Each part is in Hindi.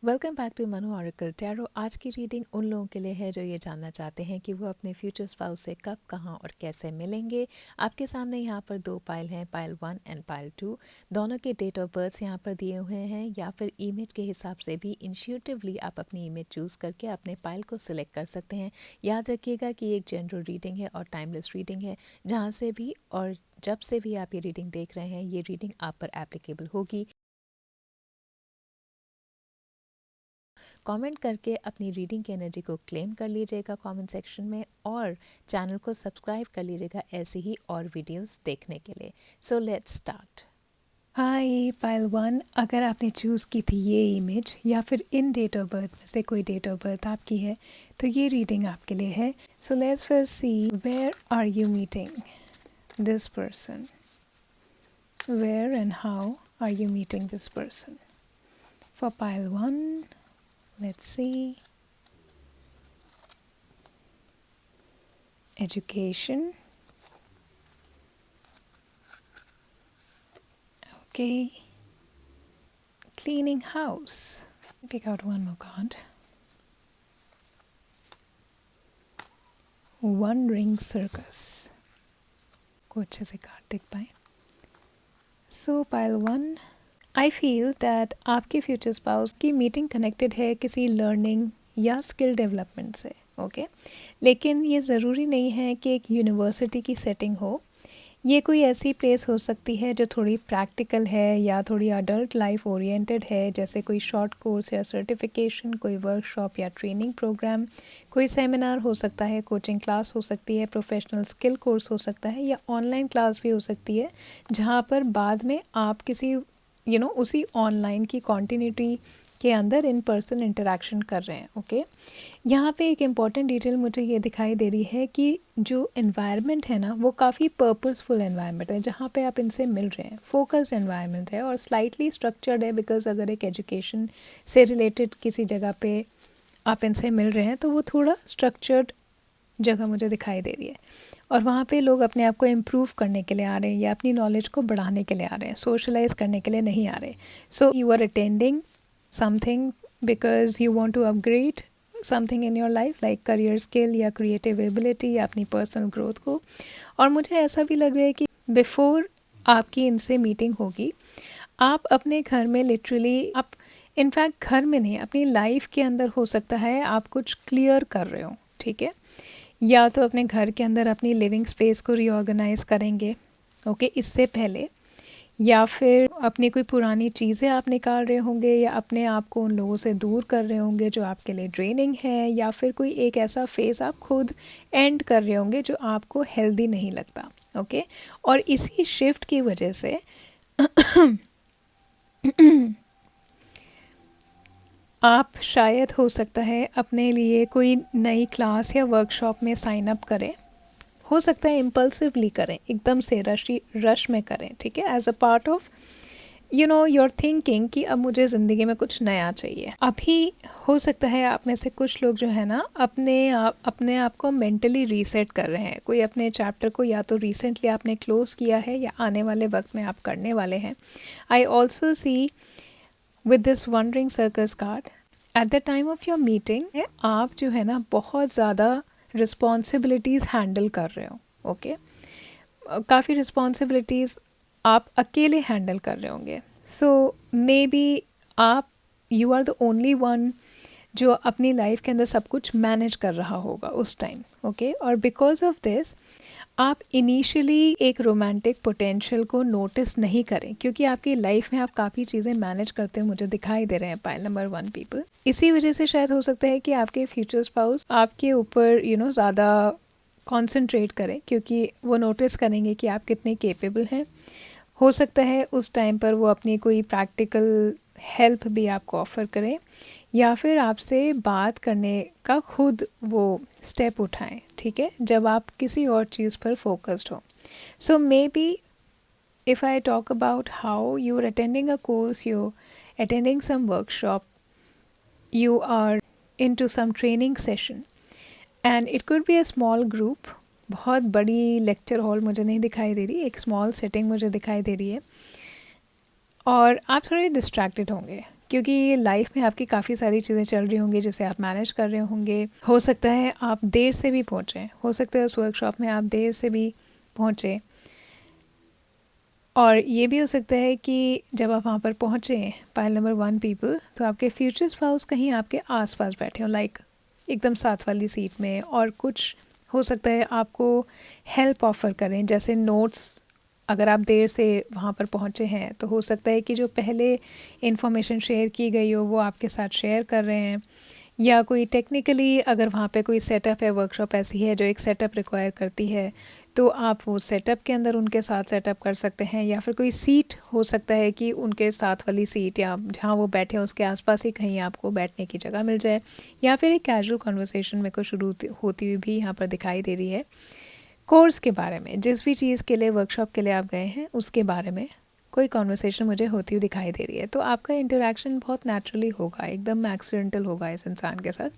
Welcome back to Manu oracle tarot. आज की रीडिंग उन लोगों के लिए है जो ये जानना चाहते हैं कि वो अपने फ्यूचर स्पाउस से कब, कहाँ और कैसे मिलेंगे। आपके सामने यहाँ पर दो पाइल हैं, पाइल 1 एंड पाइल 2। दोनों के डेट ऑफ बर्थ यहाँ पर दिए हुए हैं, या फिर इमेज के हिसाब से भी इंट्यूटिवली आप अपनी इमेज चूज़ करके अपने पाइल को सिलेक्ट कर सकते हैं। याद रखिएगा कि एक जनरल रीडिंग है और टाइमलेस रीडिंग है। जहाँ से भी और जब से भी आप ये रीडिंग देख रहे हैं, ये रीडिंग आप पर एप्लीकेबल होगी। कमेंट करके अपनी रीडिंग की एनर्जी को क्लेम कर लीजिएगा कमेंट सेक्शन में, और चैनल को सब्सक्राइब कर लीजिएगा ऐसे ही और वीडियोस देखने के लिए। So let's start. Hi pile 1, अगर आपने चूज़ की थी ये इमेज या फिर इन डेट ऑफ बर्थ में से कोई डेट ऑफ बर्थ आपकी है तो ये रीडिंग आपके लिए है। So let's first see where are you meeting this person, where and how are you meeting this person. For pile 1, let's see. Education. Okay. Cleaning house. Pick out one more card. Wandering circus. को अच्छे से कार्ड देख पाए। So pile 1. I feel that आपके फ्यूचर स्पाउस की मीटिंग कनेक्टेड है किसी लर्निंग या स्किल डेवलपमेंट से, ओके। लेकिन ये ज़रूरी नहीं है कि एक यूनिवर्सिटी की सेटिंग हो। ये कोई ऐसी प्लेस हो सकती है जो थोड़ी प्रैक्टिकल है या थोड़ी अडल्ट लाइफ ओरिएंटेड है, जैसे कोई शॉर्ट कोर्स या सर्टिफिकेशन, कोई वर्कशॉप या ट्रेनिंग प्रोग्राम, कोई सेमिनार हो सकता है, कोचिंग क्लास हो सकती है, प्रोफेशनल स्किल कोर्स हो सकता है, या ऑनलाइन क्लास भी हो सकती है जहाँ पर बाद में आप किसी उसी ऑनलाइन की कॉन्टिन्यूटी के अंदर इन पर्सन इंटरेक्शन कर रहे हैं, ओके। यहाँ पे एक इम्पॉर्टेंट डिटेल मुझे ये दिखाई दे रही है कि जो एनवायरनमेंट है ना, वो काफ़ी पर्पसफुल एनवायरनमेंट है जहाँ पे आप इनसे मिल रहे हैं। फोकस्ड एनवायरनमेंट है और स्लाइटली स्ट्रक्चर्ड है, बिकॉज अगर एक एजुकेशन से रिलेटेड किसी जगह पे आप इनसे मिल रहे हैं तो वो थोड़ा स्ट्रक्चर्ड जगह मुझे दिखाई दे रही है। और वहाँ पे लोग अपने आप को इम्प्रूव करने के लिए आ रहे हैं या अपनी नॉलेज को बढ़ाने के लिए आ रहे हैं, सोशलाइज करने के लिए नहीं आ रहे। So you are attending something because you want to upgrade something in your life, like career skill या क्रिएटिव एबिलिटी या अपनी पर्सनल ग्रोथ को। और मुझे ऐसा भी लग रहा है कि बिफोर आपकी इनसे मीटिंग होगी, आप अपने घर में लिटरली, आप इनफैक्ट घर में नहीं, अपनी लाइफ के अंदर हो सकता है आप कुछ क्लियर कर रहे हो, ठीक है। या तो अपने घर के अंदर अपनी लिविंग स्पेस को रीऑर्गेनाइज करेंगे, ओके, इससे पहले, या फिर अपनी कोई पुरानी चीज़ें आप निकाल रहे होंगे या अपने आप को उन लोगों से दूर कर रहे होंगे जो आपके लिए ड्रेनिंग है, या फिर कोई एक ऐसा फेज़ आप खुद एंड कर रहे होंगे जो आपको हेल्दी नहीं लगता, ओके। और इसी शिफ्ट की वजह से आप शायद हो सकता है अपने लिए कोई नई क्लास या वर्कशॉप में साइन अप करें। हो सकता है इम्पल्सिवली करें, एकदम से रश में करें, ठीक है, as a part of your thinking कि अब मुझे ज़िंदगी में कुछ नया चाहिए। अभी हो सकता है आप में से कुछ लोग जो है ना अपने आप को मेंटली रीसेट कर रहे हैं। कोई अपने चैप्टर को या तो रिसेंटली आपने क्लोज किया है या आने वाले वक्त में आप करने वाले हैं। आई also C with this wondering circus card, at the time of your meeting आप जो है ना बहुत ज़्यादा रिस्पॉन्सिबिलिटीज़ हैंडल कर रहे हो, ओके। काफ़ी रिस्पॉन्सिबिलिटीज़ आप अकेले हैंडल कर रहे होंगे। सो मे बी आप you are the only one जो अपनी लाइफ के अंदर सब कुछ मैनेज कर रहा होगा उस टाइम, ओके। और बिकॉज ऑफ दिस आप इनिशियली एक रोमांटिक पोटेंशियल को नोटिस नहीं करें, क्योंकि आपकी लाइफ में आप काफ़ी चीज़ें मैनेज करते हुए मुझे दिखाई दे रहे हैं पाइल नंबर 1 पीपल। इसी वजह से शायद हो सकता है कि आपके फ्यूचर स्पाउस आपके ऊपर ज़्यादा कॉन्सेंट्रेट करें, क्योंकि वो नोटिस करेंगे कि आप कितने केपेबल हैं। हो सकता है उस टाइम पर वो अपनी कोई प्रैक्टिकल हेल्प भी आपको ऑफ़र करें, या फिर आपसे बात करने का खुद वो स्टेप उठाएं, ठीक है, जब आप किसी और चीज़ पर फोकस्ड हो। So maybe if I talk about how you are attending a course, you attending some workshop, you are into some training session and it could be a small group। बहुत बड़ी लेक्चर हॉल मुझे नहीं दिखाई दे रही, एक स्मॉल सेटिंग मुझे दिखाई दे रही है, और आप थोड़े डिस्ट्रैक्टेड होंगे, क्योंकि लाइफ में आपकी काफ़ी सारी चीज़ें चल रही होंगी जिसे आप मैनेज कर रहे होंगे। हो सकता है आप देर से भी पहुँचें, हो सकता है उस वर्कशॉप में आप देर से भी पहुँचें, और ये भी हो सकता है कि जब आप वहाँ पर पहुँचें पाइल नंबर 1 पीपल, तो आपके फ्यूचर स्पाउस कहीं आपके आसपास बैठे हों, लाइक एकदम साथ वाली सीट में, और कुछ हो सकता है आपको हेल्प ऑफ़र करें, जैसे नोट्स। अगर आप देर से वहाँ पर पहुँचे हैं तो हो सकता है कि जो पहले इन्फॉर्मेशन शेयर की गई हो वो आपके साथ शेयर कर रहे हैं, या कोई टेक्निकली अगर वहाँ पे कोई सेटअप है, वर्कशॉप ऐसी है जो एक सेटअप रिक्वायर करती है, तो आप वो सेटअप के अंदर उनके साथ सेटअप कर सकते हैं, या फिर कोई सीट हो सकता है कि उनके साथ वाली सीट या जहाँ वो बैठे हैं उसके आसपास ही कहीं आपको बैठने की जगह मिल जाए, या फिर एक कैजुअल कन्वर्सेशन मेरे को शुरू होती हुई भी यहाँ पर दिखाई दे रही है। कोर्स के बारे में, जिस भी चीज़ के लिए वर्कशॉप के लिए आप गए हैं उसके बारे में कोई कॉन्वर्सेशन मुझे होती हुई दिखाई दे रही है। तो आपका इंटरेक्शन बहुत नेचुरली होगा, एकदम एक्सीडेंटल होगा इस इंसान के साथ,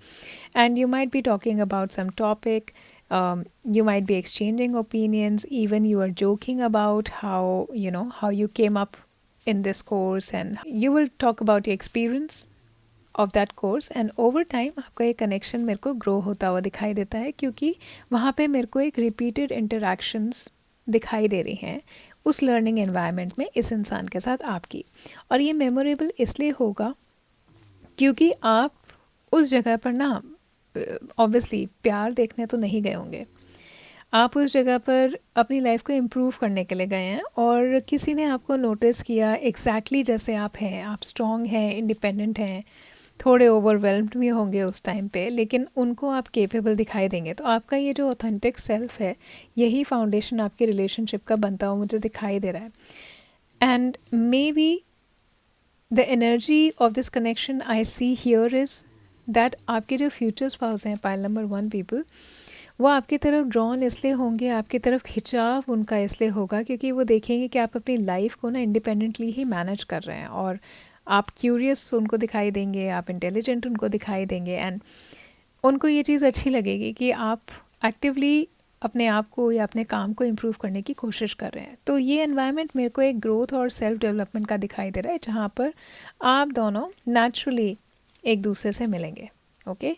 and you might be talking about some topic, you might be exchanging opinions, even you are joking about how you came up in this course, and you will talk about your experience of that course, and over time आपका ये connection मेरे को grow होता हुआ दिखाई देता है, क्योंकि वहाँ पे मेरे को एक repeated interactions दिखाई दे रही हैं उस लर्निंग एनवायरनमेंट में इस इंसान के साथ आपकी। और ये मेमोरेबल इसलिए होगा क्योंकि आप उस जगह पर ना ऑब्वियसली प्यार देखने तो नहीं गए होंगे, आप उस जगह पर अपनी लाइफ को इम्प्रूव करने के लिए गए हैं, और किसी ने आपको नोटिस किया एग्जैक्टली जैसे आप हैं। आप स्ट्रॉन्ग हैं, इंडिपेंडेंट हैं, थोड़े ओवरवेल्म्ड भी होंगे उस टाइम पे, लेकिन उनको आप केपेबल दिखाई देंगे। तो आपका ये जो ऑथेंटिक सेल्फ है, यही फाउंडेशन आपके रिलेशनशिप का बनता हुआ मुझे दिखाई दे रहा है। And may be the energy of this connection I see here is that आपके जो फ्यूचर स्पाउस हैं पाइल नंबर 1 पीपल, वो आपकी तरफ ड्रॉन इसलिए होंगे, आपकी तरफ खिंचाव उनका इसलिए होगा क्योंकि वो देखेंगे कि आप अपनी लाइफ को ना इंडिपेंडेंटली ही मैनेज कर रहे हैं, और आप क्यूरियस उनको दिखाई देंगे, आप इंटेलिजेंट उनको दिखाई देंगे, एंड उनको ये चीज़ अच्छी लगेगी कि आप एक्टिवली अपने आप को या अपने काम को इम्प्रूव करने की कोशिश कर रहे हैं। तो ये एनवायरनमेंट मेरे को एक ग्रोथ और सेल्फ डेवलपमेंट का दिखाई दे रहा है, जहाँ पर आप दोनों नेचुरली एक दूसरे से मिलेंगे। Okay,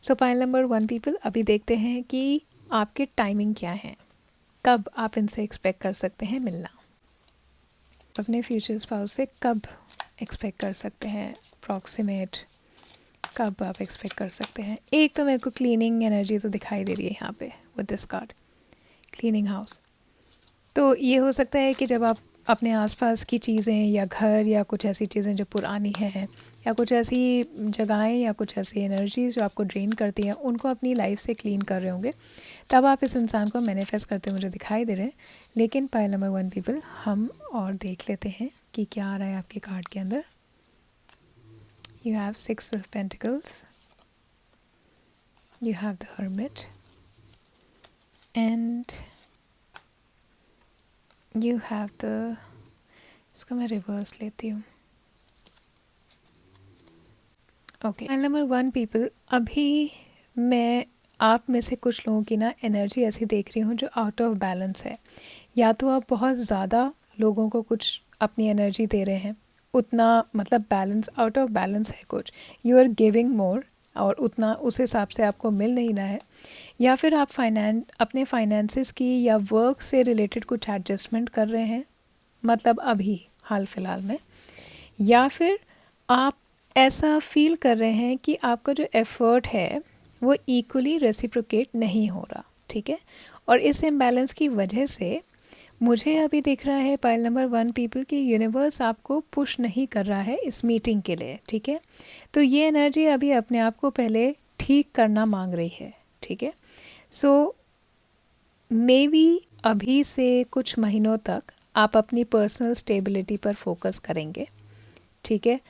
so pile number 1 people, अभी देखते हैं कि आपके टाइमिंग क्या है, कब आप इनसे एक्सपेक्ट कर सकते हैं मिलना, अपने फ्यूचर स्पाउस से कब एक्सपेक्ट कर सकते हैं, अप्रॉक्सीमेट कब आप एक्सपेक्ट कर सकते हैं। एक तो मेरे को क्लीनिंग एनर्जी तो दिखाई दे रही है यहाँ पे with this card, cleaning house. तो ये हो सकता है कि जब आप अपने आसपास की चीज़ें या घर या कुछ ऐसी चीज़ें जो पुरानी हैं, या कुछ ऐसी जगहें या कुछ ऐसी एनर्जीज जो आपको ड्रेन करती हैं, उनको अपनी लाइफ से क्लीन कर रहे होंगे, तब आप इस इंसान को मैनिफेस्ट करते मुझे दिखाई दे रहे हैं। लेकिन पाइल नंबर 1 पीपल, हम और देख लेते हैं कि क्या आ रहा है आपके कार्ड के अंदर। You have 6 of pentacles, you have the hermit, and you have the, इसको मैं रिवर्स लेती हूँ। ओके, पाइल नंबर 1 पीपल, अभी मैं आप में से कुछ लोगों की ना एनर्जी ऐसी देख रही हूँ जो आउट ऑफ बैलेंस है। या तो आप बहुत ज़्यादा लोगों को कुछ अपनी एनर्जी दे रहे हैं, उतना मतलब बैलेंस, आउट ऑफ बैलेंस है कुछ, यू आर गिविंग मोर और उतना उस हिसाब से आपको मिल नहीं रहा है। या फिर आप अपने फाइनेंसिस की या वर्क से रिलेटेड कुछ एडजस्टमेंट कर रहे हैं, मतलब अभी हाल फिलहाल में। या फिर आप ऐसा फील कर रहे हैं कि आपका जो एफ़र्ट है वो इक्वली रेसिप्रोकेट नहीं हो रहा, ठीक है। और इस इम्बैलेंस की वजह से मुझे अभी दिख रहा है पाइल नंबर 1 पीपल की यूनिवर्स आपको पुश नहीं कर रहा है इस मीटिंग के लिए, ठीक है। तो ये एनर्जी अभी अपने आप को पहले ठीक करना मांग रही है, ठीक है। सो मे बी अभी से कुछ महीनों तक आप अपनी पर्सनल स्टेबिलिटी पर फोकस करेंगे, ठीक है।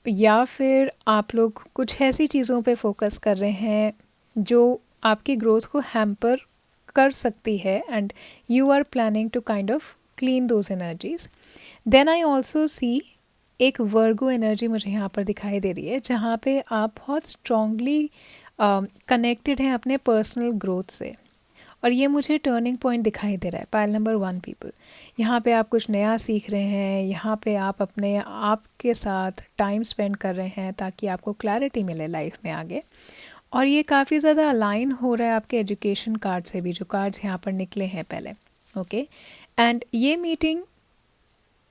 या फिर आप लोग कुछ ऐसी चीज़ों पे फोकस कर रहे हैं जो आपकी ग्रोथ को हैम्पर कर सकती है, and you are planning to kind of clean those energies. Then I also see एक वर्गो एनर्जी मुझे यहाँ पर दिखाई दे रही है, जहाँ पे आप बहुत स्ट्रॉन्गली कनेक्टेड हैं अपने पर्सनल ग्रोथ से, और ये मुझे टर्निंग पॉइंट दिखाई दे रहा है। पाइल नंबर 1 पीपल, यहाँ पे आप कुछ नया सीख रहे हैं, यहाँ पे आप अपने आप के साथ टाइम स्पेंड कर रहे हैं ताकि आपको क्लैरिटी मिले लाइफ में आगे। और ये काफ़ी ज़्यादा अलाइन हो रहा है आपके एजुकेशन कार्ड से भी, जो कार्ड्स यहाँ पर निकले हैं पहले। ओके, एंड ये मीटिंग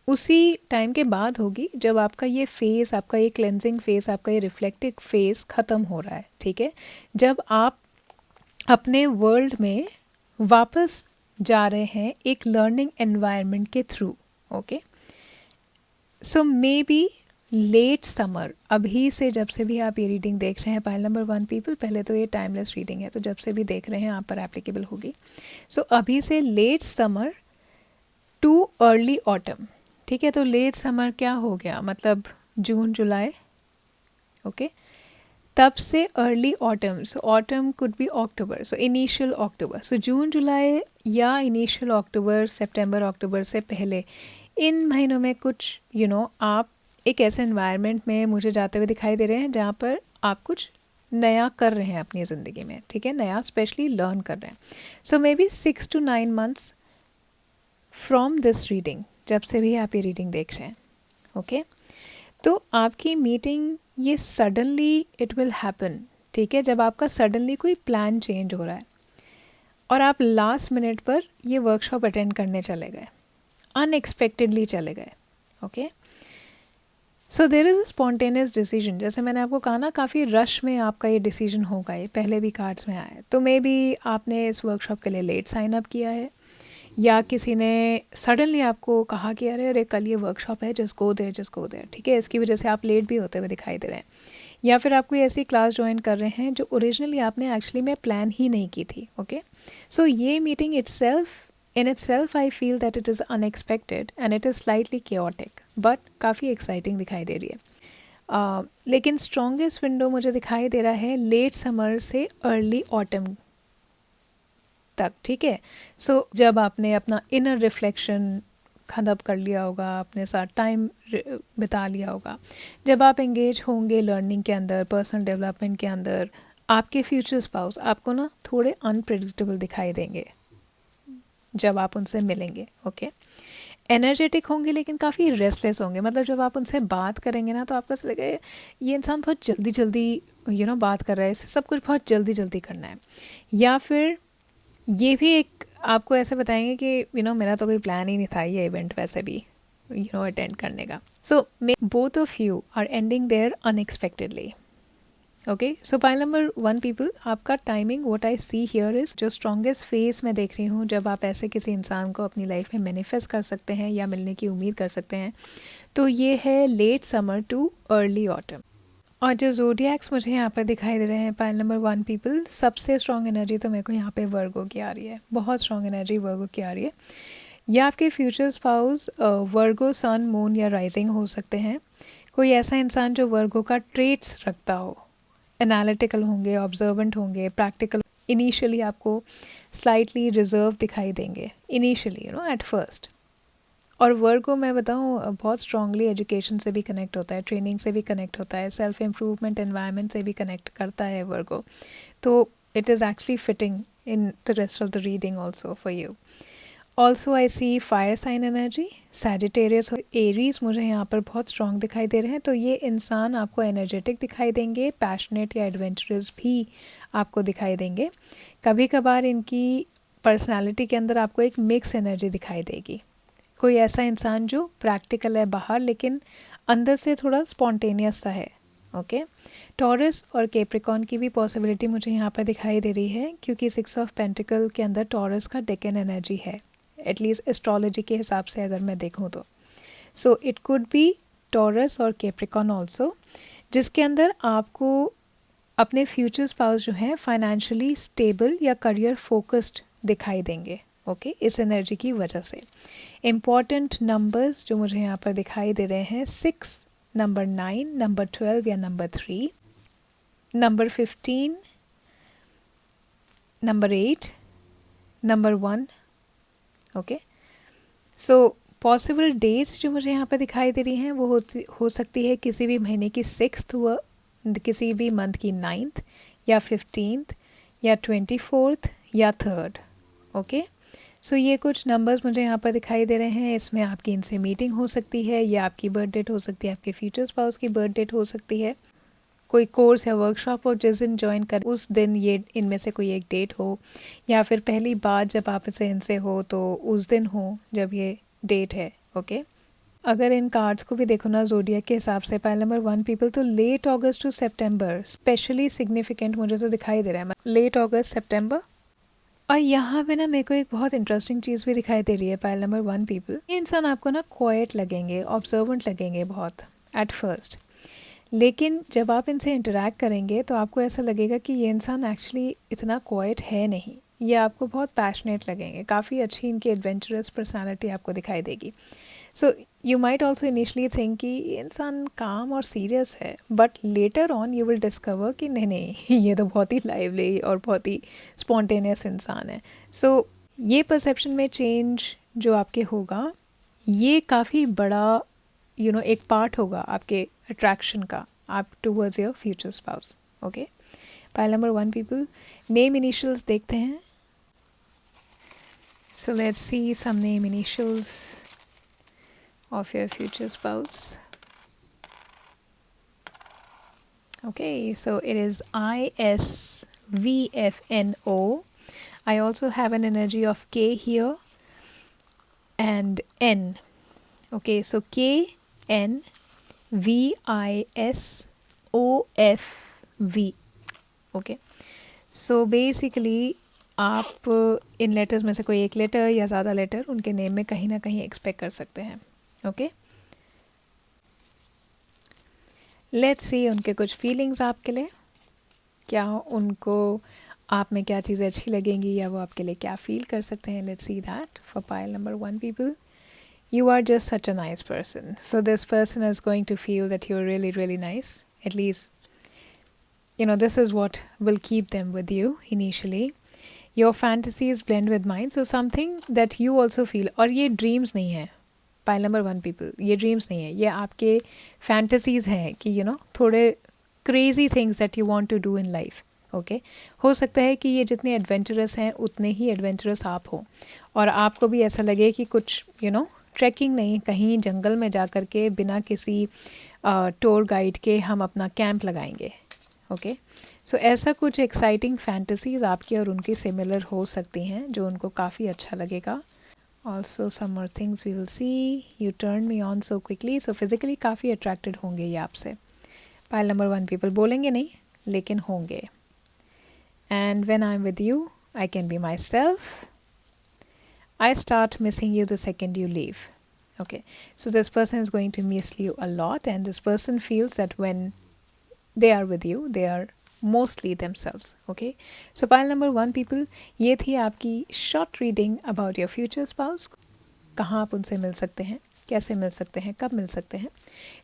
उसी टाइम के बाद होगी जब आपका ये फेज़, आपका ये क्लेंजिंग फेज़, आपका ये रिफ्लेक्टिव फेज़ ख़त्म हो रहा है। ठीक है, जब आप अपने वर्ल्ड में वापस जा रहे हैं एक लर्निंग एनवायरनमेंट के through. Okay, so maybe late summer, अभी से जब से भी आप ये रीडिंग देख रहे हैं पाइल नंबर 1 पीपल, पहले तो ये टाइमलेस रीडिंग है तो जब से भी देख रहे हैं आप पर एप्लीकेबल होगी। सो अभी से late summer to early autumn. ठीक है, तो लेट समर क्या हो गया, मतलब जून जुलाई। ओके, तब से early autumn, so autumn could be October, so initial October, so June July या इनिशियल अक्टूबर, सितंबर अक्टूबर से पहले इन महीनों में कुछ आप एक ऐसे एनवायरनमेंट में मुझे जाते हुए दिखाई दे रहे हैं जहाँ पर आप कुछ नया कर रहे हैं अपनी ज़िंदगी में। ठीक है, नया स्पेशली लर्न कर रहे हैं। So maybe 6 to 9 months from this reading, जब से भी आप ये रीडिंग देख रहे हैं। ओके, तो आपकी मीटिंग ये सडनली इट विल हैपन। ठीक है, जब आपका सडनली कोई प्लान चेंज हो रहा है और आप लास्ट मिनट पर ये वर्कशॉप अटेंड करने चले गए, अनएक्सपेक्टेडली चले गए। Okay, so there is a spontaneous decision. जैसे मैंने आपको कहा ना, काफ़ी रश में आपका ये डिसीजन होगा, ये पहले भी कार्ड्स में आया है। तो मे बी आपने इस वर्कशॉप के लिए लेट साइन अप किया है, या किसी ने सडनली आपको कहा कि अरे अरे कल ये वर्कशॉप है, just go there, just go there. ठीक है, इसकी वजह से आप लेट भी होते हुए दिखाई दे रहे हैं। या फिर आप कोई ऐसी क्लास ज्वाइन कर रहे हैं जो ओरिजिनली आपने एक्चुअली में प्लान ही नहीं की थी। ओके, सो ये meeting in itself I feel that it is unexpected and it is slightly chaotic, but काफ़ी एक्साइटिंग दिखाई दे रही है। लेकिन स्ट्रॉन्गेस्ट विंडो मुझे दिखाई दे रहा है लेट समर से अर्ली ऑटम तक। ठीक है, सो जब आपने अपना इनर रिफ्लेक्शन खत्म कर लिया होगा, अपने साथ टाइम बिता लिया होगा, जब आप एंगेज होंगे लर्निंग के अंदर, पर्सनल डेवलपमेंट के अंदर, आपके फ्यूचर स्पाउस आपको ना थोड़े अनप्रेडिक्टेबल दिखाई देंगे जब आप उनसे मिलेंगे। ओके, एनर्जेटिक होंगे लेकिन काफ़ी रेस्टलेस होंगे। मतलब जब आप उनसे बात करेंगे ना तो आपको ऐसा लगेगा ये इंसान बहुत जल्दी जल्दी बात कर रहा है, इसे सब कुछ बहुत जल्दी जल्दी करना है। या फिर ये भी एक आपको ऐसे बताएंगे कि मेरा तो कोई प्लान ही नहीं था ये इवेंट वैसे भी अटेंड करने का। So both of you are ending there unexpectedly. Okay, so pile number 1 people, आपका timing what I see here is, जो स्ट्रॉन्गेस्ट फेज मैं देख रही हूँ जब आप ऐसे किसी इंसान को अपनी लाइफ में मैनिफेस्ट कर सकते हैं या मिलने की उम्मीद कर सकते हैं, तो ये है late summer to early autumn. और जो ज़ोडिएक्स मुझे यहाँ पर दिखाई दे रहे हैं पाइल नंबर 1 पीपल, सबसे स्ट्रॉन्ग एनर्जी तो मेरे को यहाँ पे वर्गो की आ रही है, बहुत स्ट्रॉन्ग एनर्जी वर्गो की आ रही है। या आपके फ्यूचर स्पाउस वर्गो सन मून या राइजिंग हो सकते हैं। कोई ऐसा इंसान जो वर्गो का ट्रेट्स रखता हो, एनालिटिकल होंगे, ऑब्जर्वेंट होंगे, प्रैक्टिकल। इनिशियली आपको स्लाइटली रिजर्व दिखाई देंगे इनिशियली एट फर्स्ट। और वर्गो मैं बताऊँ बहुत स्ट्रांगली एजुकेशन से भी कनेक्ट होता है, ट्रेनिंग से भी कनेक्ट होता है, सेल्फ इम्प्रूवमेंट एनवायरनमेंट से भी कनेक्ट करता है वर्गो। तो it is actually fitting in the rest of the reading also for you. Also I see fire sign energy, Sagittarius और एरीज मुझे यहाँ पर बहुत स्ट्रॉन्ग दिखाई दे रहे हैं। तो ये इंसान आपको एनर्जेटिक दिखाई देंगे, पैशनेट या एडवेंचरस भी आपको दिखाई देंगे। कभी कभार इनकी पर्सनालिटी के अंदर आपको एक मिक्स एनर्जी दिखाई देगी। कोई ऐसा इंसान जो प्रैक्टिकल है बाहर लेकिन अंदर से थोड़ा स्पॉन्टेनियस सा है। ओके, टॉरस और कैप्रिकॉर्न की भी पॉसिबिलिटी मुझे यहाँ पर दिखाई दे रही है, क्योंकि 6 ऑफ पेंटिकल के अंदर टॉरस का डेकन एनर्जी है, एटलीस्ट एस्ट्रोलॉजी के हिसाब से अगर मैं देखूँ तो। So it could be taurus और कैप्रिकॉर्न ऑल्सो, जिसके अंदर आपको अपने फ्यूचर स्पाउस जो हैं फाइनेंशियली स्टेबल या करियर फोकस्ड दिखाई देंगे। ओके, इस एनर्जी की वजह से इम्पॉर्टेंट नंबर्स जो मुझे यहाँ पर दिखाई दे रहे हैं 6, नंबर 9, नंबर 12 या number 3, number 15, number 8, number 1। Okay, so possible dates जो मुझे यहाँ पर दिखाई दे रही हैं वो हो सकती है किसी भी महीने की 6th व किसी भी मंथ की 9th या 15th या 24th या 3rd। ओके। सो ये कुछ नंबर्स मुझे यहाँ पर दिखाई दे रहे हैं। इसमें आपकी इनसे मीटिंग हो सकती है, या आपकी बर्थ डेट हो सकती है, आपके फ्यूचर स्पाउस की बर्थ डेट हो सकती है, कोई कोर्स या वर्कशॉप हो जिस दिन ज्वाइन कर उस दिन ये इनमें से कोई एक डेट हो, या फिर पहली बार जब आप इनसे हो तो उस दिन हो जब ये डेट है। ओके। अगर इन कार्ड्स को भी देखो ना ज़ोडिएक के हिसाब से, पाइल नंबर 1 पीपल, तो late August to September specially significant मुझे तो दिखाई दे रहा है, लेट अगस्त सितंबर। और यहाँ पे ना मेरे को एक बहुत इंटरेस्टिंग चीज़ भी दिखाई दे रही है, पाइल नंबर 1 पीपल। ये इंसान आपको ना क्वाइट लगेंगे, ऑब्जर्वेंट लगेंगे बहुत एट फर्स्ट, लेकिन जब आप इनसे इंटरेक्ट करेंगे तो आपको ऐसा लगेगा कि ये इंसान एक्चुअली इतना क्वाइट है नहीं, ये आपको बहुत पैशनेट लगेंगे, काफ़ी अच्छी इनकी एडवेंचरस पर्सनालिटी आपको दिखाई देगी। So you might also initially think कि ये इंसान काम और सीरियस है, but later on you will discover कि नहीं नहीं ये तो बहुत ही लाइवली और बहुत ही स्पॉन्टेनियस इंसान है। सो ये परसेप्शन में चेंज जो आपके होगा, ये काफ़ी बड़ा एक पार्ट होगा आपके अट्रैक्शन का आप towards your future spouse. Okay. Pile number 1 people, name initials देखते हैं। So let's see some name initials of your future spouse. Okay, so it is ISVFNO. I also have an energy of K here and N. Okay, so KNVISOFV. Okay, so basically आप इन लेटर्स में से कोई एक लेटर या ज़्यादा लेटर उनके नेम में कहीं ना कहीं एक्सपेक्ट कर सकते हैं। ओके, लेट्स सी उनके कुछ फीलिंग्स आपके लिए, क्या उनको आप में क्या चीज़ें अच्छी लगेंगी या वो आपके लिए क्या फील कर सकते हैं। Let's see that for pile number 1 people. You are just such a nice person. So this person is going to feel that you're really, really nice. At least, this is what will keep them with you initially. Your fantasies blend with mine. So something that you also feel. और ये dreams नहीं है पाइल नंबर 1 पीपल, ये ड्रीम्स नहीं है, ये आपके फैंटेसीज हैं कि थोड़े crazy things that you want to do in life. Okay, हो सकता है कि ये जितने एडवेंचरस हैं उतने ही एडवेंचरस आप हो, और आपको भी ऐसा लगे कि कुछ ट्रैकिंग नहीं, कहीं जंगल में जा कर के बिना किसी टूर गाइड के हम अपना कैंप लगाएंगे। ओके, सो ऐसा कुछ एक्साइटिंग फैंटेसीज आपकी और उनकी सिमिलर हो सकती हैं जो उनको काफ़ी अच्छा लगेगा। Also some more things we will see. You turn me on so quickly. So physically काफ़ी attracted होंगे ये आपसे। पाइल नंबर 1 people बोलेंगे नहीं लेकिन होंगे। And when I'm with you, I can be myself. I start missing you the second you leave. Okay, so this person is going to miss you a lot, and this person feels that when they are with you, they are mostly themselves. Okay, so pile number 1 people, ये थी आपकी short reading about your future spouse. कहाँ आप उनसे मिल सकते हैं, कैसे मिल सकते हैं, कब मिल सकते हैं।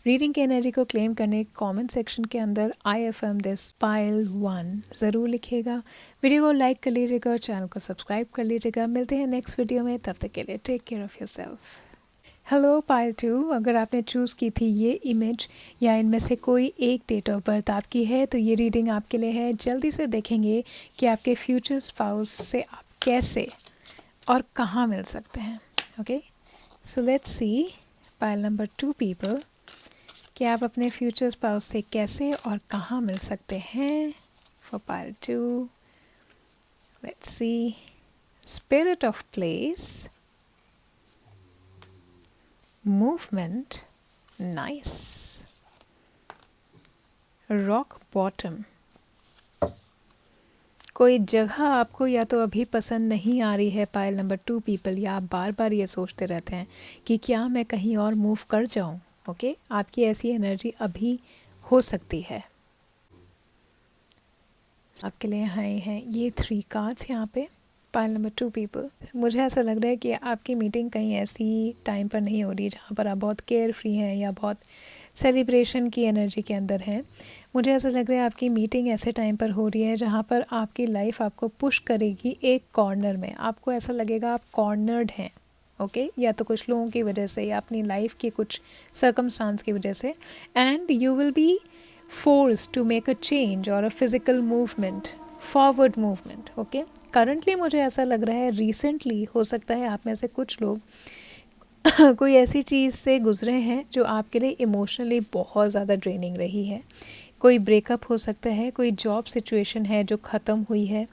रीडिंग के एनर्जी को क्लेम करने कमेंट सेक्शन के अंदर आई एफर्म दिस पाइल 1 ज़रूर लिखिएगा। वीडियो को लाइक कर लीजिएगा और चैनल को सब्सक्राइब कर लीजिएगा। मिलते हैं नेक्स्ट वीडियो में, तब तक के लिए take care of yourself. Hello pile 2, अगर आपने चूज़ की थी ये इमेज या इनमें से कोई एक डेट ऑफ बर्थ आपकी है तो ये रीडिंग आपके लिए है। जल्दी से देखेंगे कि आपके फ्यूचर स्पाउस से आप कैसे और कहाँ मिल सकते हैं। Okay, so let's C pile number 2 people कि आप अपने फ्यूचर स्पाउस से कैसे और कहाँ मिल सकते हैं। For pile 2, let's see spirit of place, movement, nice, rock bottom, कोई जगह आपको या तो अभी पसंद नहीं आ रही है पाइल नंबर 2 पीपल, या आप बार बार ये सोचते रहते हैं कि क्या मैं कहीं और मूव कर जाऊं। ओके, आपकी ऐसी एनर्जी अभी हो सकती है। आपके लिए आए हैं ये 3 कार्ड्स यहाँ पे पाइल नंबर 2 पीपल। मुझे ऐसा लग रहा है कि आपकी मीटिंग कहीं ऐसी टाइम पर नहीं हो रही जहाँ पर आप बहुत केयर फ्री हैं या बहुत सेलिब्रेशन की एनर्जी के अंदर हैं। मुझे ऐसा लग रहा है आपकी मीटिंग ऐसे टाइम पर हो रही है जहाँ पर आपकी लाइफ आपको पुश करेगी एक कॉर्नर में, आपको ऐसा लगेगा आप कॉर्नर्ड हैं। ओके, या तो कुछ लोगों की वजह से या अपनी लाइफ की कुछ सर्कमस्टांस की वजह से, and you will be forced to make a change और a physical movement, forward movement. Okay, currently मुझे ऐसा लग रहा है, रिसेंटली हो सकता है आप में से कुछ लोग कोई ऐसी चीज़ से गुजरे हैं जो आपके लिए इमोशनली बहुत ज़्यादा ड्रेनिंग रही है। कोई ब्रेकअप हो सकता है, कोई जॉब सिचुएशन है जो ख़त्म हुई है,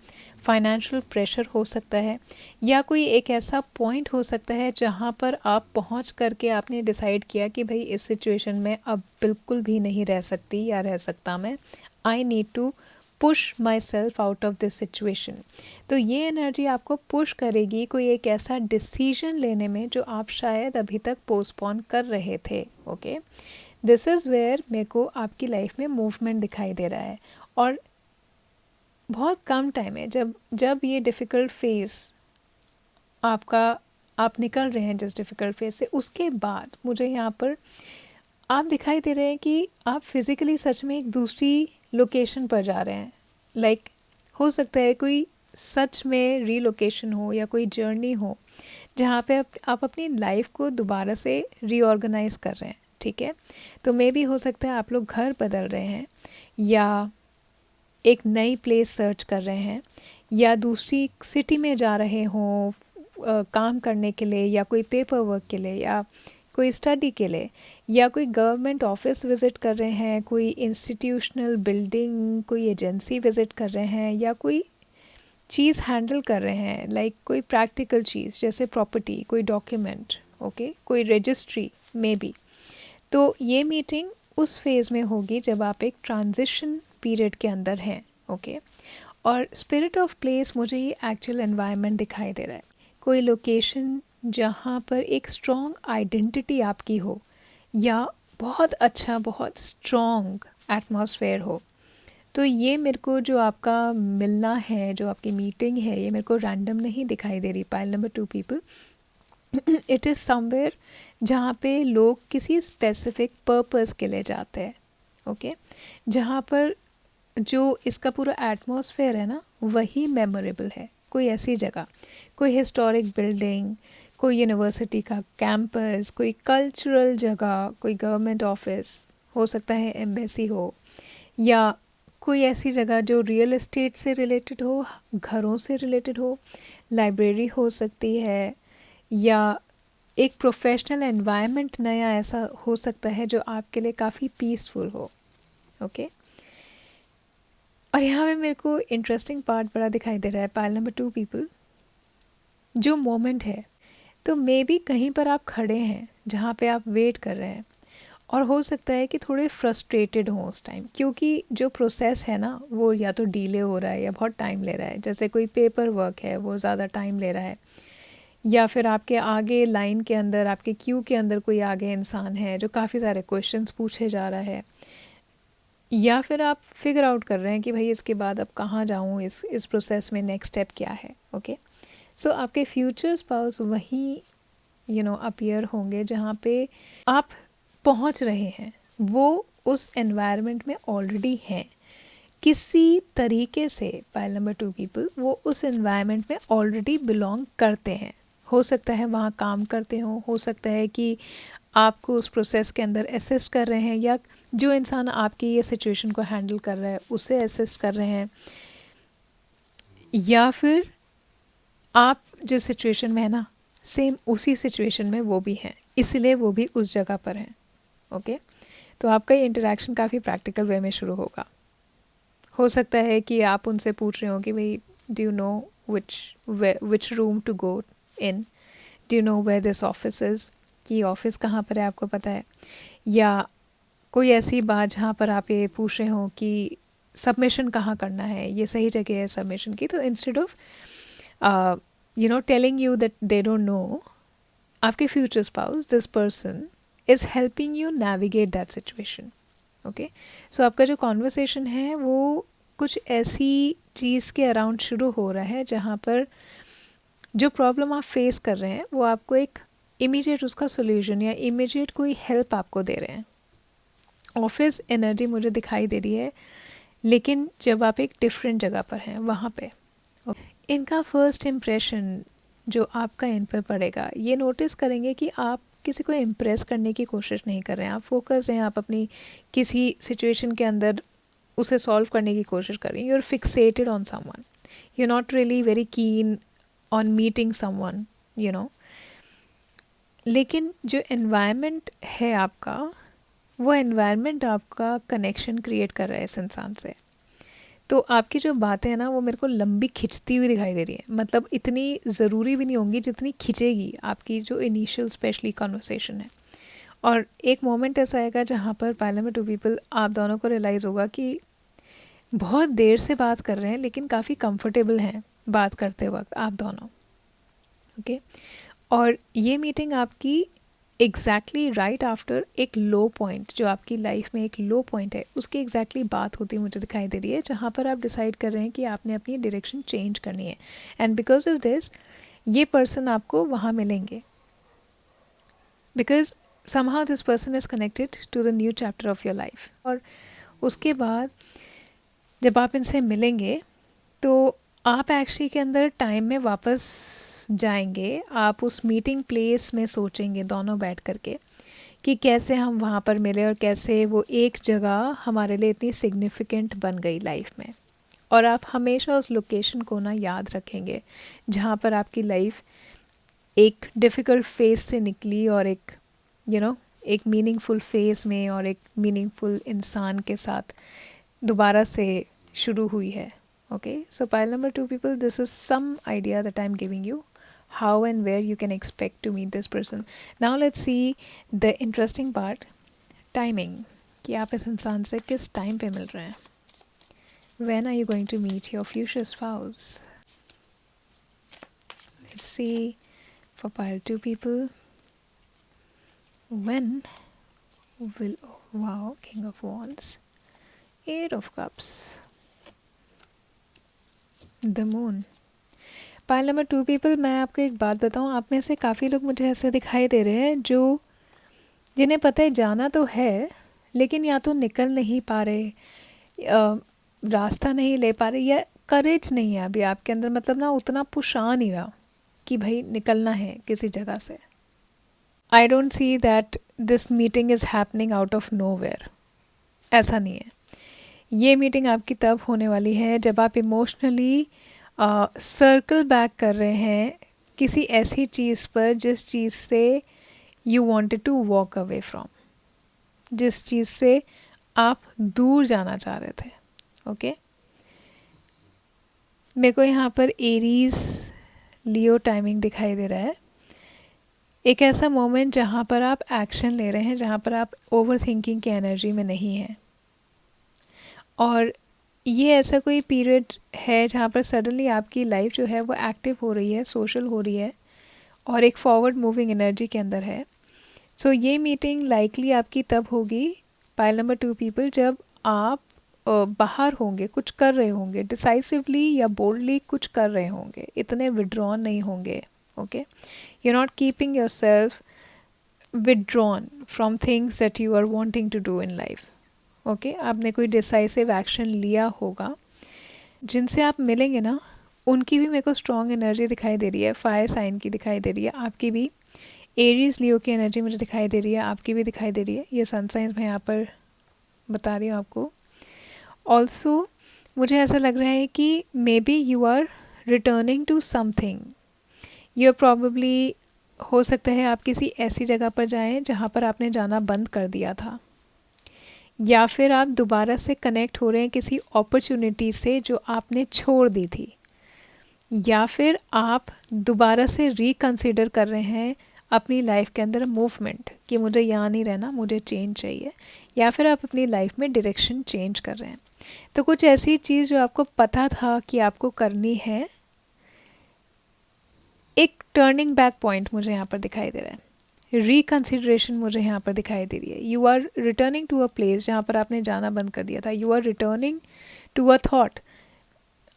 फाइनेंशियल प्रेशर हो सकता है, या कोई एक ऐसा पॉइंट हो सकता है जहाँ पर आप पहुँच करके आपने डिसाइड किया कि भाई इस सिचुएशन में अब बिल्कुल भी नहीं रह सकती या रह सकता मैं, I need to push myself out of this situation. तो ये एनर्जी आपको पुश करेगी कोई एक ऐसा डिसीजन लेने में जो आप शायद अभी तक पोस्टपोन कर रहे थे। ओके, दिस इज़ वेयर मेरे को आपकी लाइफ में मूवमेंट दिखाई दे रहा है। और बहुत कम टाइम है जब ये डिफ़िकल्ट फेज़ आप निकल रहे हैं जिस डिफ़िकल्ट फेज़ से, उसके बाद मुझे यहाँ पर आप दिखाई दे रहे हैं कि आप फिज़िकली सच में एक दूसरी लोकेशन पर जा रहे हैं। लाइक हो सकता है कोई सच में रीलोकेशन हो या कोई जर्नी हो जहाँ पे आप अपनी लाइफ को दोबारा से रीऑर्गेनाइज कर रहे हैं। ठीक है, तो मे भी हो सकता है आप लोग घर बदल रहे हैं, या एक नई प्लेस सर्च कर रहे हैं, या दूसरी सिटी में जा रहे हों काम करने के लिए, या कोई पेपर वर्क के लिए, या कोई स्टडी के लिए, या कोई गवर्नमेंट ऑफिस विज़िट कर रहे हैं, कोई इंस्टीट्यूशनल बिल्डिंग, कोई एजेंसी विज़िट कर रहे हैं, या कोई चीज़ हैंडल कर रहे हैं, लाइक कोई प्रैक्टिकल चीज़ जैसे प्रॉपर्टी, कोई डॉक्यूमेंट, ओके, कोई रजिस्ट्री मे बी। तो ये मीटिंग उस फेज़ में होगी जब आप एक ट्रांजिशन पीरियड के अंदर हैं। ओके, और स्पिरिट ऑफ प्लेस मुझे ये एक्चुअल एनवायरनमेंट दिखाई दे रहा है, कोई लोकेशन जहाँ पर एक स्ट्रॉन्ग आइडेंटिटी आपकी हो, या बहुत अच्छा बहुत स्ट्रॉन्ग एटमॉस्फेयर हो। तो ये मेरे को जो आपका मिलना है, जो आपकी मीटिंग है, ये मेरे को रैंडम नहीं दिखाई दे रही। Pile number 2 people, it is somewhere जहाँ पे लोग किसी स्पेसिफिक पर्पस के लिए जाते हैं। ओके, जहाँ पर जो इसका पूरा एटमॉस्फेयर है ना वही मेमोरेबल है। कोई ऐसी जगह, कोई हिस्टोरिक बिल्डिंग, कोई यूनिवर्सिटी का कैंपस, कोई कल्चरल जगह, कोई गवर्नमेंट ऑफिस, हो सकता है एम्बेसी हो, या कोई ऐसी जगह जो रियल एस्टेट से रिलेटेड हो, घरों से रिलेटेड हो, लाइब्रेरी हो सकती है, या एक प्रोफेशनल एनवायरनमेंट नया ऐसा हो सकता है जो आपके लिए काफ़ी पीसफुल हो। ओके, और यहाँ पे मेरे को इंटरेस्टिंग पार्ट बड़ा दिखाई दे रहा है। पाइल नंबर 2 पीपल, जो मोमेंट है, तो मे बी कहीं पर आप खड़े हैं जहाँ पे आप वेट कर रहे हैं, और हो सकता है कि थोड़े फ्रस्ट्रेटेड हों उस टाइम, क्योंकि जो प्रोसेस है ना वो या तो डीले हो रहा है या बहुत टाइम ले रहा है। जैसे कोई पेपर वर्क है वो ज़्यादा टाइम ले रहा है, या फिर आपके आगे लाइन के अंदर, आपके क्यू के अंदर कोई आगे इंसान है जो काफ़ी सारे क्वेश्चंस पूछे जा रहा है, या फिर आप फिगर आउट कर रहे हैं कि भाई इसके बाद अब कहाँ जाऊँ, इस प्रोसेस में नेक्स्ट स्टेप क्या है। ओके, सो आपके फ्यूचर स्पाउस वहीं अपीयर होंगे जहाँ पे आप पहुँच रहे हैं, वो उस एनवायरनमेंट में ऑलरेडी हैं किसी तरीके से। पाइल नंबर 2 पीपल, वो उस एनवायरनमेंट में ऑलरेडी बिलोंग करते हैं। हो सकता है वहाँ काम करते हो सकता है कि आपको उस प्रोसेस के अंदर असिस्ट कर रहे हैं, या जो इंसान आपकी ये सिचुएशन को हैंडल कर रहा है उसे असिस्ट कर रहे हैं, या फिर आप जिस सिचुएशन में है ना सेम उसी सिचुएशन में वो भी हैं, इसलिए वो भी उस जगह पर हैं। ओके, तो आपका ये इंटरेक्शन काफ़ी प्रैक्टिकल वे में शुरू होगा। हो सकता है कि आप उनसे पूछ रहे हो कि भाई do you know which room to go in, do you know where this office is, कि ऑफिस कहाँ पर है आपको पता है, या कोई ऐसी बात जहाँ पर आप ये पूछ रहे हो कि सबमिशन कहाँ करना है, ये सही जगह है सबमिशन की। तो instead of telling you that they don't know, आपके future spouse, this person is helping you navigate that situation. Okay, so आपका जो कॉन्वर्सेशन है वो कुछ ऐसी चीज़ के अराउंड शुरू हो रहा है जहाँ पर जो प्रॉब्लम आप फेस कर रहे हैं वो आपको एक इमीडिएट उसका सोल्यूशन या इमीडिएट कोई हेल्प आपको दे रहे हैं। ऑफिस एनर्जी मुझे दिखाई दे रही है, लेकिन जब आप एक डिफरेंट जगह पर हैं वहाँ पे इनका फर्स्ट इम्प्रेशन जो आपका इन पर पड़ेगा, ये नोटिस करेंगे कि आप किसी को इम्प्रेस करने की कोशिश नहीं कर रहे हैं, आप फोकस हैं, आप अपनी किसी सिचुएशन के अंदर उसे सॉल्व करने की कोशिश कर रही हैं, you are fixated on someone, you not really very keen on meeting someone, you know. लेकिन जो एनवायरनमेंट है आपका, वो एनवायरनमेंट आपका कनेक्शन क्रिएट कर रहा है इस इंसान से। तो आपकी जो बातें हैं ना, वो मेरे को लंबी खिंचती हुई दिखाई दे रही है। मतलब इतनी ज़रूरी भी नहीं होंगी जितनी खिंचेगी आपकी जो इनिशियल स्पेशली कॉन्वर्सेशन है। और एक मोमेंट ऐसा आएगा जहाँ पर पहले में टू पीपल आप दोनों को रियलाइज़ होगा कि बहुत देर से बात कर रहे हैं लेकिन काफ़ी कंफर्टेबल हैं बात करते वक्त आप दोनों, ओके। और ये मीटिंग आपकी एग्जैक्टली राइट आफ्टर एक लो पॉइंट, जो आपकी लाइफ में एक लो पॉइंट है, उसकी एग्जैक्टली बात होती मुझे दिखाई दे रही है, जहाँ पर आप डिसाइड कर रहे हैं कि आपने अपनी डायरेक्शन चेंज करनी है। एंड बिकॉज ऑफ दिस ये पर्सन आपको वहाँ मिलेंगे, because somehow this person is connected to the new chapter of your life। और उसके बाद जब आप इनसे मिलेंगे तो आप एक्चुअली के अंदर टाइम में वापस जाएंगे। आप उस मीटिंग प्लेस में सोचेंगे दोनों बैठ करके कि कैसे हम वहाँ पर मिले और कैसे वो एक जगह हमारे लिए इतनी सिग्निफिकेंट बन गई लाइफ में। और आप हमेशा उस लोकेशन को ना याद रखेंगे जहाँ पर आपकी लाइफ एक डिफ़िकल्ट फेज से निकली और एक एक मीनिंगफुल फेज में और एक मीनिंगफुल इंसान के साथ दोबारा से शुरू हुई है, okay. So pile number 2 people, this is some idea that I am giving you how and where you can expect to meet this person. Now let's see the interesting part, timing, कि आप इस इंसान से किस टाइम पे मिल रहे हैं। When are you going to meet your future spouse? Let's see for pile 2 people. When will, wow, King of Wands, 8 of Cups, the Moon। Pile number 2 people, मैं आपको एक बात बताऊं, आप में से काफ़ी लोग मुझे ऐसे दिखाई दे रहे हैं जो जिन्हें पता है जाना तो है लेकिन या तो निकल नहीं पा रहे, रास्ता नहीं ले पा रहे, या करेज नहीं है अभी आपके अंदर। मतलब ना उतना पुश आ नहीं रहा कि भाई निकलना है किसी जगह से। I don't see that this meeting is happening out of nowhere, ऐसा नहीं है। ये मीटिंग आपकी तब होने वाली है जब आप इमोशनली सर्कल बैक कर रहे हैं किसी ऐसी चीज़ पर जिस चीज़ से you wanted to walk away from, जिस चीज़ से आप दूर जाना चाह रहे थे, ओके। मेरे को यहाँ पर एरीज लियो टाइमिंग दिखाई दे रहा है। एक ऐसा मोमेंट जहाँ पर आप एक्शन ले रहे हैं, जहाँ पर आप ओवर थिंकिंग की एनर्जी में नहीं हैं। और ये ऐसा कोई पीरियड है जहाँ पर सडनली आपकी लाइफ जो है वो एक्टिव हो रही है, सोशल हो रही है और एक फॉरवर्ड मूविंग एनर्जी के अंदर है। सो ये मीटिंग लाइकली आपकी तब होगी पाइल नंबर 2 पीपल, जब आप बाहर होंगे, कुछ कर रहे होंगे, डिसाइसिवली या बोल्डली कुछ कर रहे होंगे, इतने विड्रॉन नहीं होंगे, okay. You not keeping yourself withdrawn from things that you are wanting to do in life, okay. आपने कोई डिसाइसिव एक्शन लिया होगा। जिनसे आप मिलेंगे ना उनकी भी मेरे को स्ट्रॉन्ग एनर्जी दिखाई दे रही है, फायर साइन की दिखाई दे रही है, आपकी भी एरीज लियो की एनर्जी मुझे दिखाई दे रही है, आपकी भी दिखाई दे रही है। ये सन साइंस मैं यहाँ पर बता रही हूँ आपको। ऑल्सो मुझे ऐसा लग रहा है कि maybe you are returning to something. You are probably, हो सकता है आप किसी ऐसी जगह पर जाएं जहाँ पर आपने जाना बंद कर दिया था, या फिर आप दोबारा से कनेक्ट हो रहे हैं किसी अपॉर्चुनिटी से जो आपने छोड़ दी थी, या फिर आप दोबारा से रिकंसिडर कर रहे हैं अपनी लाइफ के अंदर मूवमेंट कि मुझे यहाँ नहीं रहना, मुझे चेंज चाहिए, या फिर आप अपनी लाइफ में डायरेक्शन चेंज कर रहे हैं। तो कुछ ऐसी चीज़ जो आपको पता था कि आपको करनी है, एक टर्निंग बैक पॉइंट मुझे यहाँ पर दिखाई दे रहा है, रिकंसिडरेशन मुझे यहाँ पर दिखाई दे रही है। You are returning to a place जहाँ पर आपने जाना बंद कर दिया था। You are returning to a thought.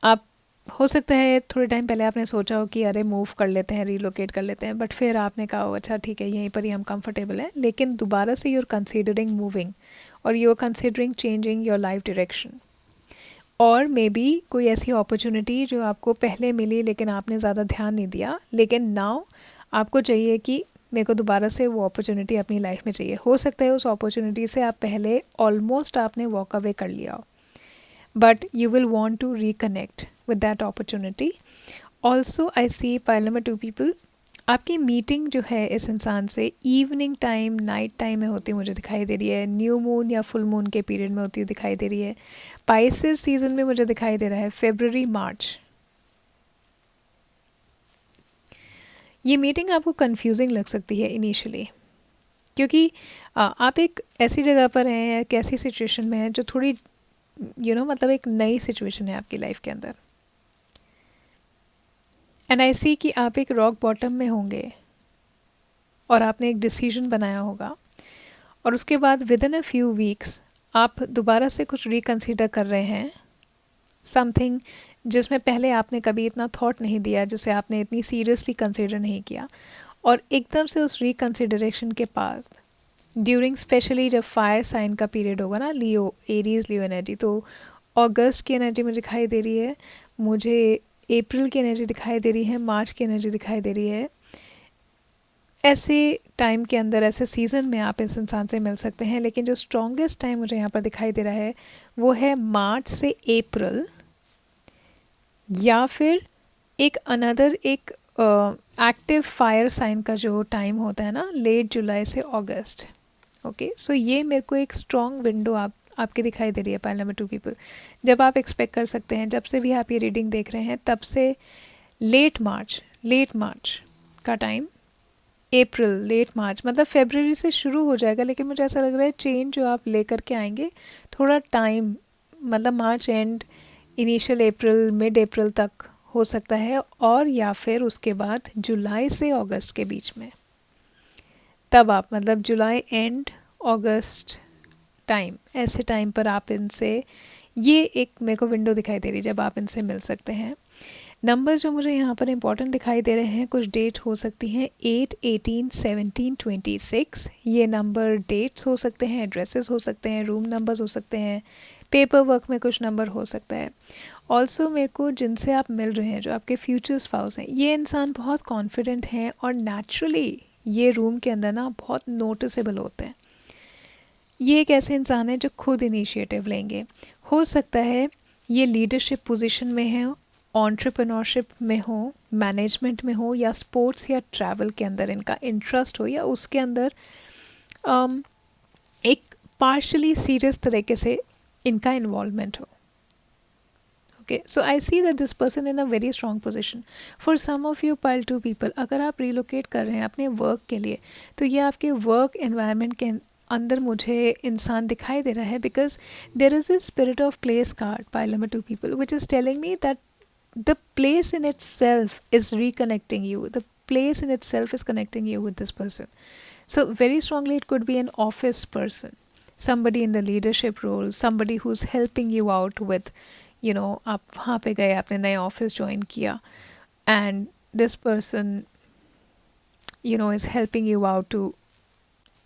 आप, हो सकता है थोड़े टाइम पहले आपने सोचा हो कि अरे मूव कर लेते हैं, रीलोकेट कर लेते हैं, बट फिर आपने कहा अच्छा ठीक है यहीं पर ही हम कंफर्टेबल हैं, लेकिन दोबारा से यू आर कंसिडरिंग मूविंग और you are considering changing your life direction. और मे बी कोई ऐसी अपॉर्चुनिटी जो आपको पहले मिली लेकिन आपने ज़्यादा ध्यान नहीं दिया, लेकिन नाउ आपको चाहिए कि मेरे को दोबारा से वो अपॉर्चुनिटी अपनी लाइफ में चाहिए। हो सकता है उस अपॉर्चुनिटी से आप पहले ऑलमोस्ट आपने वॉक अवे कर लिया हो, but you will want to reconnect with that opportunity. Also I see pile number 2 people, आपकी मीटिंग जो है इस इंसान से इवनिंग टाइम, नाइट टाइम में होती मुझे दिखाई दे रही है, न्यू मून या फुल मून के पीरियड में होती हुई दिखाई दे रही है, पाइसेस सीजन में मुझे दिखाई दे रहा है, फेब्रुअरी मार्च। ये मीटिंग आपको कंफ्यूजिंग लग सकती है इनिशियली, क्योंकि आप एक ऐसी जगह पर हैं, एक ऐसी सिचुएशन में हैं जो थोड़ी मतलब एक नई सिचुएशन है आपकी लाइफ के अंदर। एंड आई सी कि आप एक रॉक बॉटम में होंगे और आपने एक डिसीजन बनाया होगा, और उसके बाद with in a few weeks आप दोबारा से कुछ रिकन्सिडर कर रहे हैं समथिंग जिसमें पहले आपने कभी इतना थॉट नहीं दिया, जिसे आपने इतनी सीरियसली कंसिडर नहीं किया, और एकदम से उस रिकन्सिडरेशन के बाद ड्यूरिंग स्पेशली जब फायर साइन का पीरियड होगा ना, लियो, एरीज लियो एनर्जी, तो अगस्त की एनर्जी मुझे दिखाई दे रही है, मुझे अप्रैल की एनर्जी दिखाई दे रही है, मार्च की एनर्जी दिखाई दे रही है। ऐसे टाइम के अंदर, ऐसे सीज़न में आप इस इंसान से मिल सकते हैं, लेकिन जो स्ट्रॉन्गेस्ट टाइम मुझे यहाँ पर दिखाई दे रहा है वो है मार्च से अप्रैल, या फिर एक अनदर एक एक्टिव फायर साइन का जो टाइम होता है ना, लेट जुलाई से अगस्त। ओके, सो ये मेरे को एक स्ट्रॉन्ग विंडो आपके दिखाई दे रही है पाइल नंबर 2 पीपल। जब आप एक्सपेक्ट कर सकते हैं, जब से भी आप ये रीडिंग देख रहे हैं तब से लेट मार्च का टाइम, अप्रैल, लेट मार्च, मतलब फेब्रुअरी से शुरू हो जाएगा, लेकिन मुझे ऐसा लग रहा है चेंज जो आप लेकर के आएंगे थोड़ा टाइम, मतलब मार्च एंड इनिशियल अप्रैल, मिड अप्रैल तक हो सकता है, और या फिर उसके बाद जुलाई से अगस्त के बीच में, तब आप मतलब जुलाई एंड अगस्त टाइम, ऐसे टाइम पर आप इनसे, ये एक मेरे को विंडो दिखाई दे रही है जब आप इनसे मिल सकते हैं। नंबर्स जो मुझे यहाँ पर इंपॉर्टेंट दिखाई दे रहे हैं, कुछ डेट हो सकती हैं 8, 18, 17, 26, ये नंबर डेट्स हो सकते हैं, एड्रेसेस हो सकते हैं, रूम नंबर्स हो सकते हैं, पेपर वर्क में कुछ नंबर हो सकता है। ऑल्सो मेरे को जिनसे आप मिल रहे हैं, जो आपके फ्यूचर स्पाउस हैं, ये इंसान बहुत कॉन्फिडेंट हैं और नेचुरली ये रूम के अंदर ना बहुत नोटिसेबल होते हैं। ये एक ऐसे इंसान है जो खुद इनिशिएटिव लेंगे, हो सकता है ये लीडरशिप पोजीशन में है, एंटरप्रेन्योरशिप में हो, मैनेजमेंट में हो, या स्पोर्ट्स या ट्रैवल के अंदर इनका इंटरेस्ट हो, या उसके अंदर एक पार्शली सीरियस तरीके से इनका इन्वॉल्वमेंट हो। Okay, so I see that this person in a very strong position. For some of you pile 2 people, अगर आप रिलोकेट कर रहे हैं अपने वर्क के लिए, तो ये आपके वर्क एनवायरनमेंट के अंदर मुझे इंसान दिखाई दे रहा है, because there is a spirit of place card pile number 2 people which is telling me that the place in itself is reconnecting you, the place in itself is connecting you with this person. So very strongly it could be an office person, somebody in the leadership role, somebody who's helping you out with, आप वहाँ पे गए, आपने नए ऑफिस ज्वाइन किया, and this person is helping you out to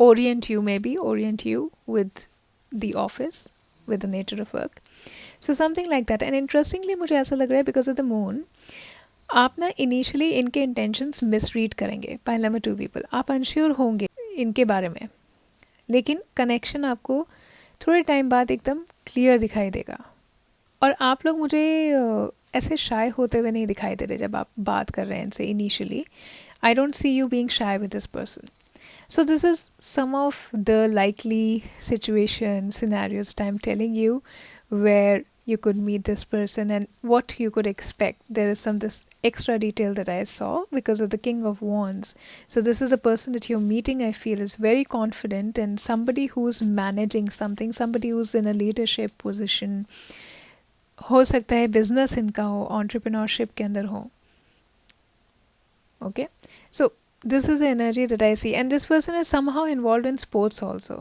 orient you with the office, with the nature of work. So something like that. And interestingly मुझे ऐसा लग रहा है because of the moon, आप ना इनिशियली इनके इंटेंशंस मिसरीड करेंगे पाइल नंबर 2 पीपल, आप अनश्योर होंगे इनके बारे में, लेकिन कनेक्शन आपको थोड़े टाइम बाद एकदम क्लियर दिखाई देगा। और आप लोग मुझे ऐसे शाय होते हुए नहीं दिखाई दे रहे जब आप बात कर रहे हैं इनसे initially. I don't see you being shy with this person. So this is some of the likely situation scenarios that I'm telling you, where you could meet this person and what you could expect. There is some this extra detail that I saw because of the King of Wands. So this is a person that you're meeting, I feel, is very confident and somebody who's managing something, somebody who's in a leadership position. हो सकता है business इनका हो, entrepreneurship के अंदर हो. Okay, so this is the energy that I see, and this person is somehow involved in sports also.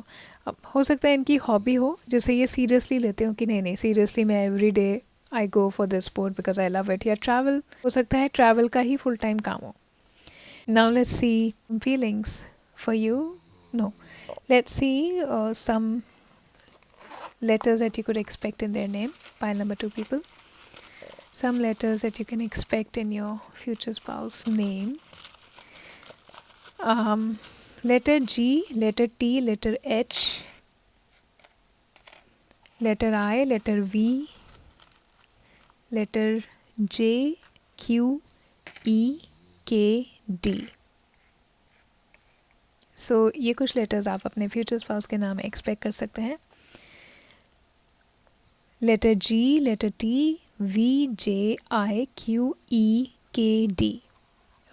अब हो सकता है इनकी हॉबी हो जिसे ये सीरियसली लेते हो कि नहीं नहीं सीरियसली मैं every day I go for this sport because I love it, या ट्रैवल हो सकता है ट्रैवल का ही फुल टाइम काम हो. Now let's see feelings for you. No, let's see some letters that you could expect in their name. Pile number 2 people. Some letters that you can expect in your future spouse name. Letter G, letter T, letter H, letter I, letter V, letter JQEKD। सो ये कुछ लेटर्स आप अपने फ्यूचर स्पाउस के नाम एक्सपेक्ट कर सकते हैं। Letter G, letter T, VJIQEKD।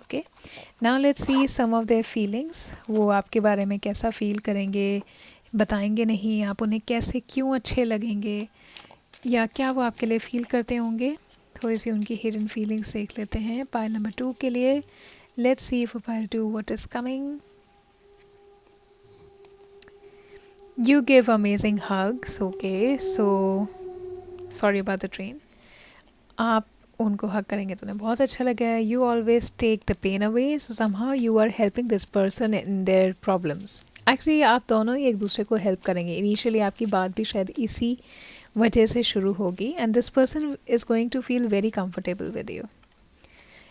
Okay, now let's see some of their feelings. वो आपके बारे में कैसा फील करेंगे, बताएंगे नहीं, आप उन्हें कैसे क्यों अच्छे लगेंगे, या क्या वो आपके लिए फील करते होंगे। थोड़ी सी उनकी हिडन फीलिंग्स देख लेते हैं पाइल नंबर 2 के लिए। Let's see for pile 2 what is coming. You give amazing hugs, okay, so sorry about the train. आप उनको हक करेंगे तो उन्हें बहुत अच्छा लगेगा। You always take the pain away, so somehow you are helping this person in their problems. Actually आप दोनों ही एक दूसरे को हेल्प करेंगे। इनिशियली आपकी बात भी शायद इसी वजह से शुरू होगी, and this person is going to feel very comfortable with you.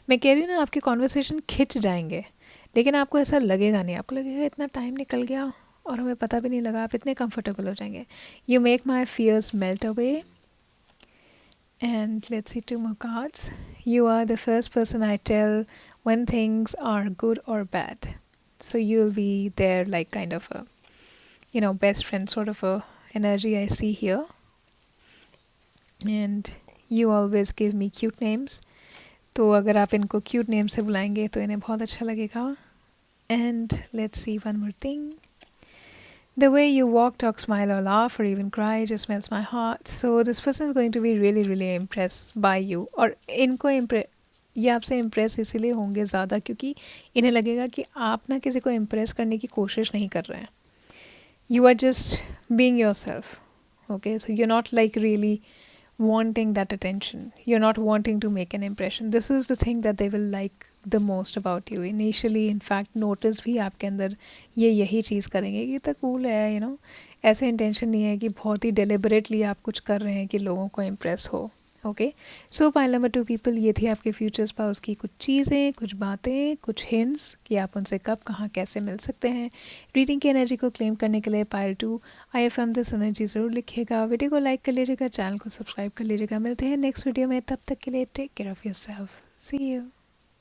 मैं कह रही हूँ ना, आपके कॉन्वर्सेशन खिंच जाएंगे, लेकिन आपको ऐसा लगेगा नहीं। आपको लगेगा इतना टाइम निकल गया और हमें पता भी नहीं लगा। आप इतने कंफर्टेबल हो जाएंगे। You make my fears melt away. And let's see 2 more cards. You are the first person I tell when things are good or bad. So you'll be there like kind of a, best friend sort of a energy I see here. And you always give me cute names. तो अगर आप इनको क्यूट नेम से बुलाएंगे तो इन्हें बहुत अच्छा लगेगा। And let's C one more thing. The way you walk, talk, smile or laugh or even cry just melts my heart. So this person is going to be really really impressed by you. और इनको ये आपसे इम्प्रेस इसीलिए होंगे ज़्यादा क्योंकि इन्हें लगेगा कि आप ना किसी को इम्प्रेस करने की कोशिश नहीं कर रहे हैं। You are just being yourself. Okay, so you're not like really wanting that attention. You're not wanting to make an impression. This is the thing that they will like the most about you. Initially, in fact, notice भी आपके अंदर ये यही चीज़ करेंगे कि तो कूल है, ऐसे इंटेंशन नहीं है कि बहुत ही deliberately आप कुछ कर रहे हैं कि लोगों को impress हो। Okay, so pile number 2 people, ये थी आपके फ्यूचर स्पाउस की कुछ चीज़ें, कुछ बातें, कुछ हिंट्स कि आप उनसे कब कहाँ कैसे मिल सकते हैं। रीडिंग की एनर्जी को क्लेम करने के लिए पाइल 2 IFM दिस एनर्जी ज़रूर लिखिएगा। वीडियो को लाइक कर लीजिएगा, चैनल को सब्सक्राइब कर लीजिएगा। मिलते हैं नेक्स्ट वीडियो में, तब तक के लिए take care of yourself. See you.